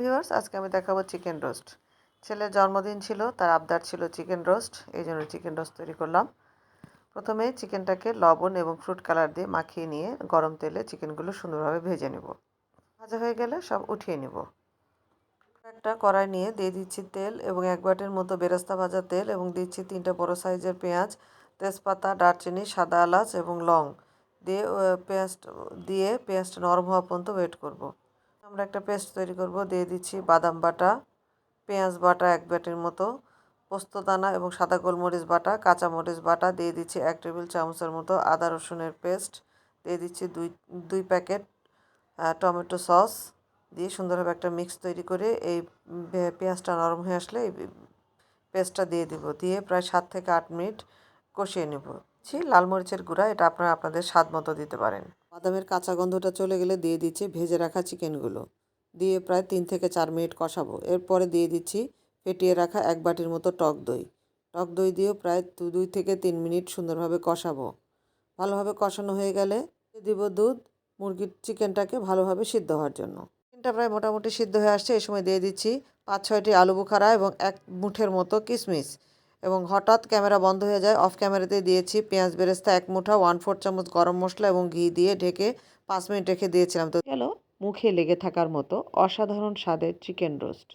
Viewers, আজকে আমি দেখাবো চিকেন রোস্ট। ছেলের জন্মদিন ছিল, তার আবদার ছিল চিকেন রোস্ট, এই জন্য চিকেন রোস্ট তৈরি করলাম। প্রথমে চিকেনটাকে লবণ এবং ফ্রুট কালার দিয়ে মাখিয়ে নিয়ে গরম তেলে চিকেনগুলো সুন্দরভাবে ভেজে নেব। ভাজা হয়ে গেলে সব উঠিয়ে নেব। একটা কড়াই নিয়ে দিয়ে দিচ্ছি তেল এবং 1 বাটির মতো বেরেস্তা ভাজা তেল এবং দিচ্ছি 3টা বড় সাইজের পেঁয়াজ, তেজপাতা, দারচিনি, সাদা এলাচ এবং লং দিয়ে পেঁয়াজটা নরম হওয়া পর্যন্ত ওয়েট করব। আমরা একটা পেস্ট তৈরি করব। দিয়ে দিচ্ছি বাদাম বাটা, পেঁয়াজ বাটা 1 বাটির মতো, পোস্তদানা এবং সাদা গোলমরিচ বাটা, কাঁচামরিচ বাটা, দিয়ে দিচ্ছি 1 টেবিল চামচের মতো আদা রসুনের পেস্ট, দিয়ে দিচ্ছি দুই প্যাকেট টমেটো সস দিয়ে সুন্দরভাবে একটা মিক্স তৈরি করে এই পেঁয়াজটা নরম হয়ে আসলে এই পেস্টটা দিয়ে দিব। দিয়ে প্রায় 7 থেকে 8 মিনিট কষিয়ে নেব। লাল মরিচের গুঁড়া, এটা আপনারা আপনাদের স্বাদ মতো দিতে পারেন। বাদামের কাঁচা গন্ধটা চলে গেলে দিয়ে দিচ্ছি ভেজে রাখা চিকেনগুলো, দিয়ে প্রায় 3 থেকে 4 মিনিট কষাবো। এরপরে দিয়ে দিচ্ছি ফেটিয়ে রাখা 1 বাটির মতো টক দই। টক দই দিয়েও প্রায় 2 থেকে 3 মিনিট সুন্দরভাবে কষাবো। ভালোভাবে কষানো হয়ে গেলে দিয়ে দিব দুধ, চিকেনটাকে ভালোভাবে সিদ্ধ হওয়ার জন্য। চিকেনটা প্রায় মোটামুটি সিদ্ধ হয়ে আসছে। এই সময় দিয়ে দিচ্ছি 5-6টি আলু বোখারা এবং 1 মুঠের মতো কিশমিশ। এবং হঠাৎ ক্যামেরা বন্ধ হয়ে যায়, অফ ক্যামেরাতে দিয়েছি পেঁয়াজ বেরেস্তা 1 মুঠা, 1/4 চামচ গরম মশলা এবং ঘি দিয়ে ঢেকে 5 মিনিট রেখে দিয়েছিলাম। তো গেল মুখে লেগে থাকার মতো অসাধারণ স্বাদের চিকেন রোস্ট।